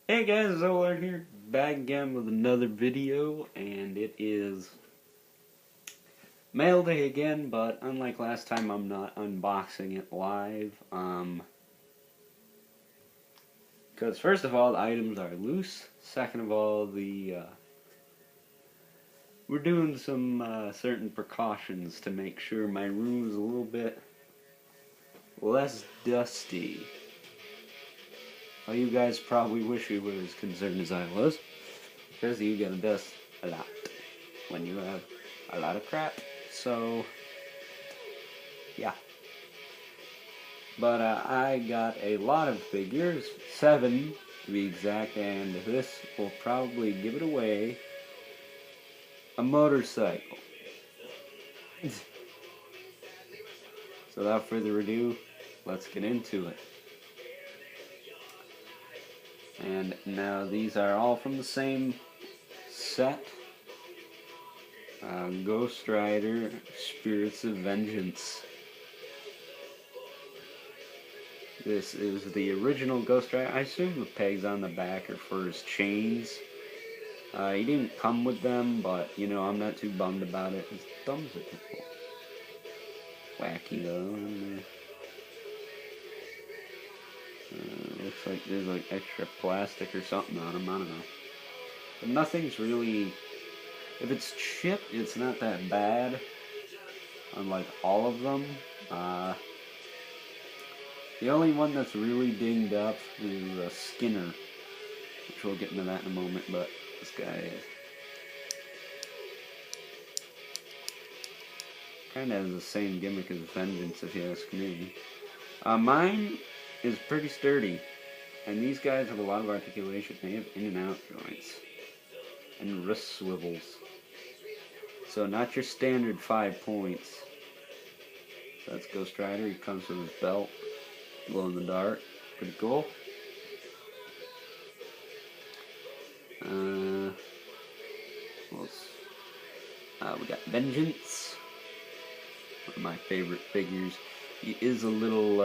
Hey guys, Zolar here, back again with another video, and it is mail day again, but unlike last time, I'm not unboxing it live, because first of all, the items are loose, second of all, we're doing some, certain precautions to make sure my room is a little bit less dusty. Well, you guys probably wish you were as concerned as I was, because you get dust a lot when you have a lot of crap. So, yeah. But I got a lot of figures, 7 to be exact, and this will probably give it away. A motorcycle. So without further ado, let's get into it. And now these are all from the same set. Ghost Rider, Spirits of Vengeance. This is the original Ghost Rider. I assume the pegs on the back are for his chains. He didn't come with them, but, you know, I'm not too bummed about it. His thumbs are too wacky, though. Looks like there's, like, extra plastic or something on him. I don't know. But nothing's really... If it's chipped, it's not that bad. Unlike all of them. The only one that's really dinged up is Skinner. Which we'll get into that in a moment, but this guy kind of has the same gimmick as Vengeance, if you ask me. Mine is pretty sturdy, and these guys have a lot of articulation. They have in and out joints and wrist swivels. So not your standard 5 points. So that's Ghost Rider. He comes with his belt, glow in the dark. Pretty cool. We got Vengeance, one of my favorite figures. He is a little,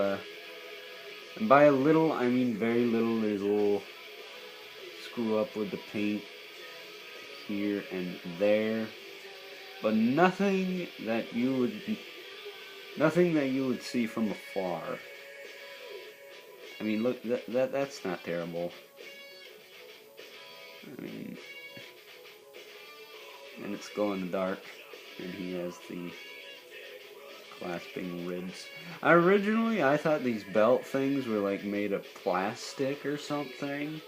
and by a little, I mean very little. There's a little screw up with the paint here and there, but nothing that you would see from afar. I mean, look, that's not terrible. I mean, and it's glow in the dark, and he has the clasping ribs. Originally, I thought these belt things were like made of plastic or something.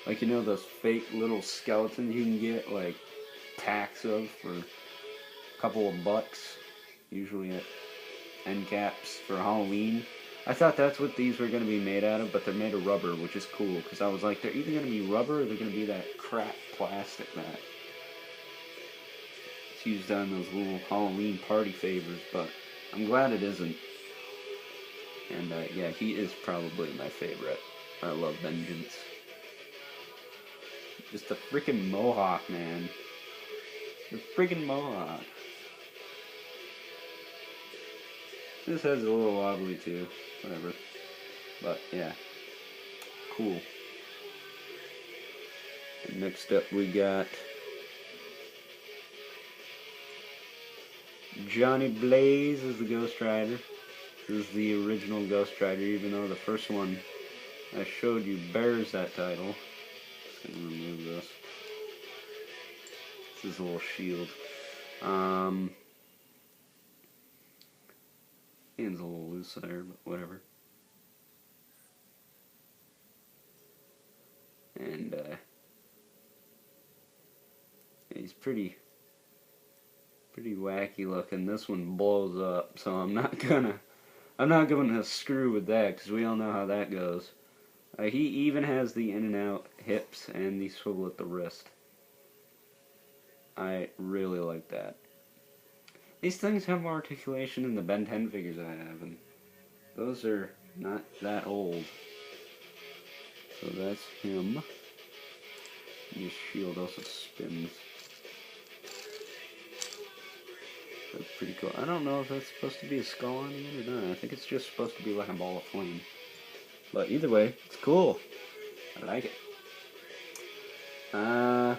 Like, you know, those fake little skeletons you can get like packs of for a couple of bucks, usually at end caps for Halloween. I thought that's what these were going to be made out of, but they're made of rubber, which is cool, because I was like, they're either going to be rubber or they're going to be that crap plastic that it's used on those little Halloween party favors, but I'm glad it isn't. And yeah, he is probably my favorite. I love Vengeance. Just a freaking mohawk, man. The freaking mohawk. This head's a little wobbly too. Whatever. But yeah. Cool. And next up we got Johnny Blaze as the Ghost Rider. This is the original Ghost Rider, even though the first one I showed you bears that title. Just gonna remove this. This is a little shield. Hand's a little loose there, but whatever. And he's pretty wacky looking. This one blows up, so I'm not gonna screw with that, because we all know how that goes. He even has the in and out hips and the swivel at the wrist. I really like that. These things have more articulation than the Ben 10 figures I have, and those are not that old. So that's him. His shield also spins. That's pretty cool. I don't know if that's supposed to be a skull on it or not. I think it's just supposed to be like a ball of flame. But either way, it's cool. I like it. I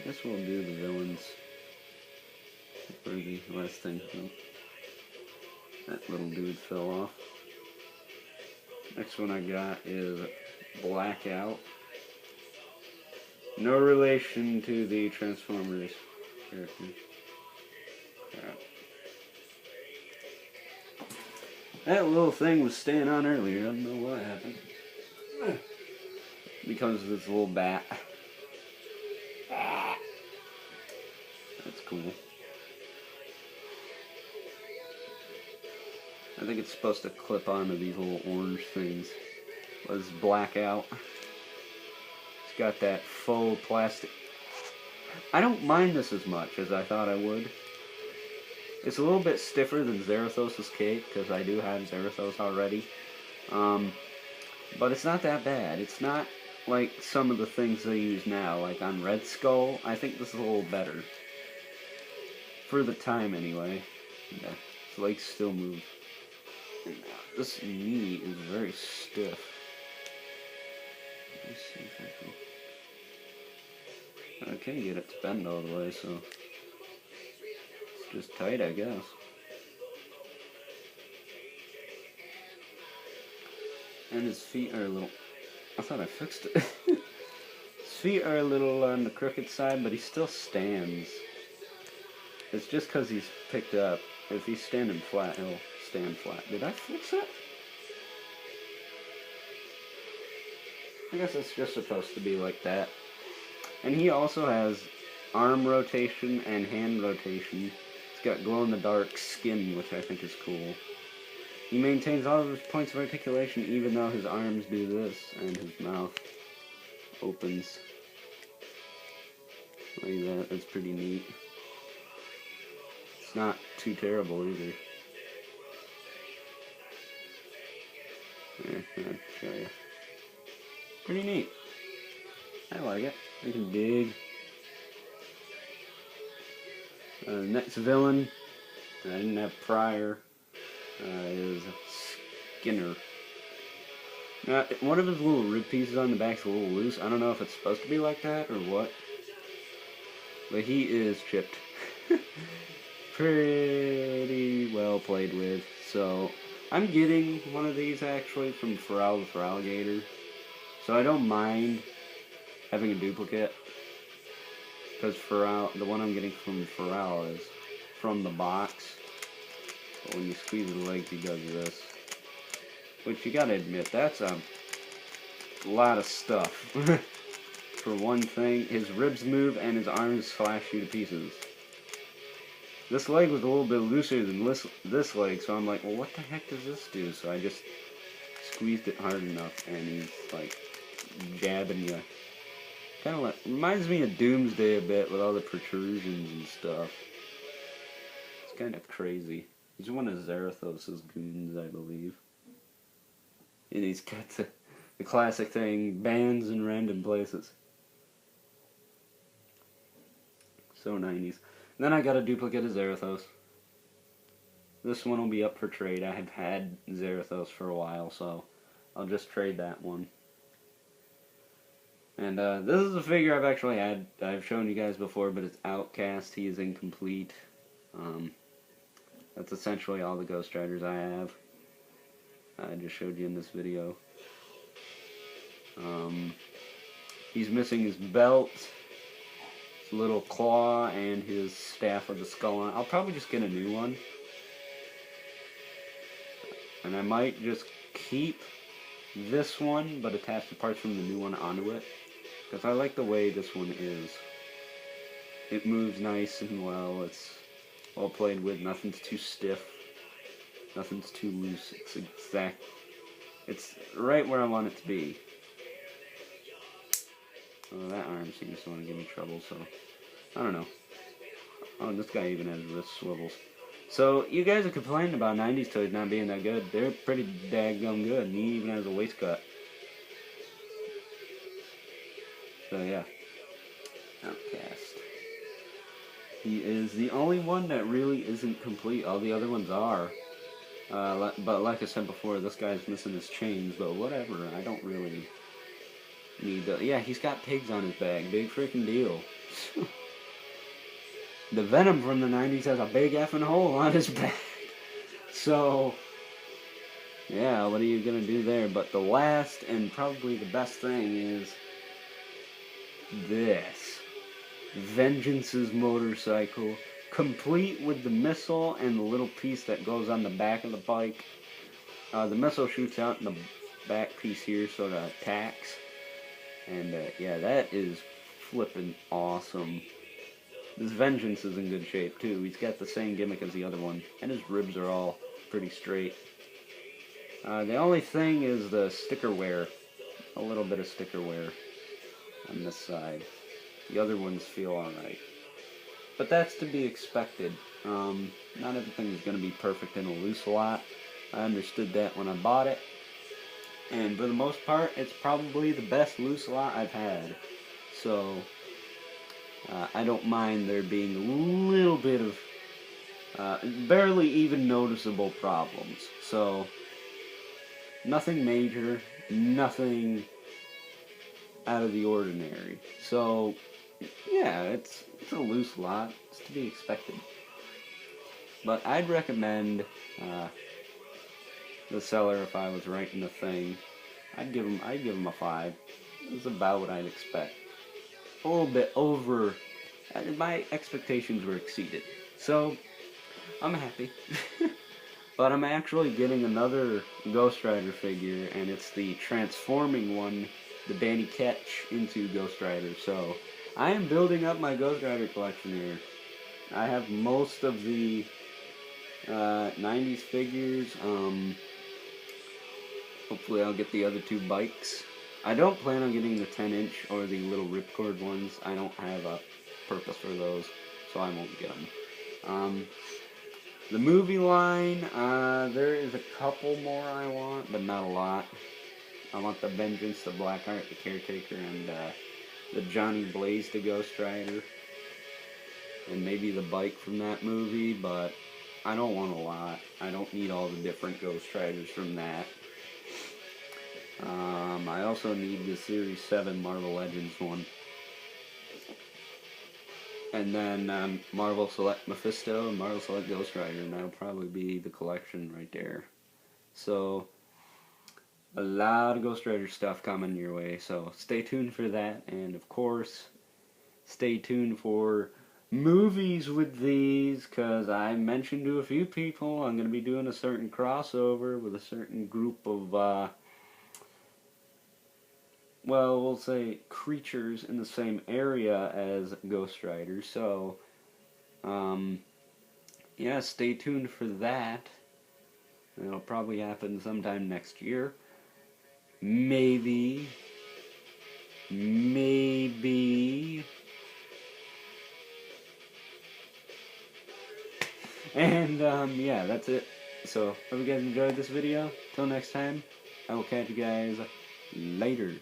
guess we'll do the villains. Where the last thing? Oh, that little dude fell off. Next one I got is Blackout. No relation to the Transformers character. Crap. That little thing was staying on earlier. I don't know what happened. Becomes this little bat. That's cool. I think it's supposed to clip onto these little orange things. Let's Blackout. It's got that faux plastic. I don't mind this as much as I thought I would. It's a little bit stiffer than Zarathos' cape, because I do have Zarathos already. But it's not that bad. It's not like some of the things they use now, like on Red Skull. I think this is a little better. For the time, anyway. Yeah, its legs still move. And this knee is very stiff. Let me see if I can get it to bend all the way, so it's just tight, I guess. And his feet are a little... I thought I fixed it. His feet are a little on the crooked side, but he still stands. It's just because he's picked up. If he's standing flat, he'll stand flat. Did I fix it? I guess it's just supposed to be like that. And he also has arm rotation and hand rotation. It's got glow-in-the-dark skin, which I think is cool. He maintains all of his points of articulation, even though his arms do this, and his mouth opens. Like that. That's pretty neat. It's not too terrible either. Here, I'll show you. Pretty neat. I like it. I can dig. Next villain, I didn't have prior, is Skinner. Now, one of his little rib pieces on the back's a little loose. I don't know if it's supposed to be like that or what. But he is chipped. Pretty well played with. So, I'm getting one of these actually from Pharrell the Feraligator. So I don't mind having a duplicate. Because Pharrell, the one I'm getting from Pharrell is from the box. But when you squeeze the legs, he does this. Which you gotta admit, that's a lot of stuff. For one thing, his ribs move and his arms slash you to pieces. This leg was a little bit looser than this leg, so I'm like, well, what the heck does this do? So I just squeezed it hard enough, and he's like jabbing you. Kind of like, reminds me of Doomsday a bit with all the protrusions and stuff. It's kind of crazy. He's one of Zarathos' goons, I believe. And he's got the classic thing, bands in random places. So 90s. And then I got a duplicate of Zarathos. This one will be up for trade. I have had Zarathos for a while, so I'll just trade that one. And this is a figure I've actually had. I've shown you guys before, but it's Outcast. He is incomplete. That's essentially all the Ghost Riders I have. I just showed you in this video. He's missing his belt, his little claw, and his staff with the skull on it. I'll probably just get a new one. And I might just keep this one, but attach the parts from the new one onto it. Because I like the way this one is. It moves nice and well. It's well played with. Nothing's too stiff. Nothing's too loose. It's exact. It's right where I want it to be. Oh, that arm seems to want to give me trouble, so I don't know. Oh, this guy even has wrist swivels. So, you guys are complaining about 90s toys not being that good. They're pretty daggum good, and he even has a waist cut. So, yeah. Outcast. He is the only one that really isn't complete. All the other ones are. But like I said before, this guy's missing his chains, but whatever. I don't really Yeah, he's got pigs on his back. Big freaking deal. The Venom from the 90s has a big effing hole on his back. So, yeah, what are you gonna do there? But the last and probably the best thing is this. Vengeance's motorcycle, complete with the missile and the little piece that goes on the back of the bike. The missile shoots out in the back piece here, so it attacks. And yeah, that is flippin' awesome. This Vengeance is in good shape too. He's got the same gimmick as the other one, and his ribs are all pretty straight. The only thing is the sticker wear. A little bit of sticker wear on this side. The other ones feel alright. But that's to be expected. Not everything is going to be perfect in a loose lot. I understood that when I bought it. And for the most part, it's probably the best loose lot I've had. So, I don't mind there being a little bit of barely even noticeable problems. So, nothing major, nothing out of the ordinary. So, yeah, it's a loose lot. It's to be expected. But I'd recommend the seller, if I was writing the thing, I'd give him a 5. It's about what I'd expect. A little bit over. My expectations were exceeded. So, I'm happy. But I'm actually getting another Ghost Rider figure, and it's the transforming one, the Danny Ketch into Ghost Rider. So, I am building up my Ghost Rider collection here. I have most of the 90s figures. Hopefully I'll get the other 2 bikes. I don't plan on getting the 10-inch or the little ripcord ones. I don't have a purpose for those, so I won't get them. The movie line, there is a couple more I want, but not a lot. I want the Vengeance, the Blackout, the Caretaker, and the Johnny Blaze to Ghost Rider. And maybe the bike from that movie, but I don't want a lot. I don't need all the different Ghost Riders from that. I also need the Series 7 Marvel Legends one. And then Marvel Select Mephisto and Marvel Select Ghost Rider, and that'll probably be the collection right there. So, a lot of Ghost Rider stuff coming your way, so stay tuned for that. And of course, stay tuned for movies with these, because I mentioned to a few people I'm going to be doing a certain crossover with a certain group of well, we'll say creatures in the same area as Ghost Rider. So, yeah, stay tuned for that. It'll probably happen sometime next year. Maybe. And, yeah, that's it. So, hope you guys enjoyed this video. Till next time, I will catch you guys later.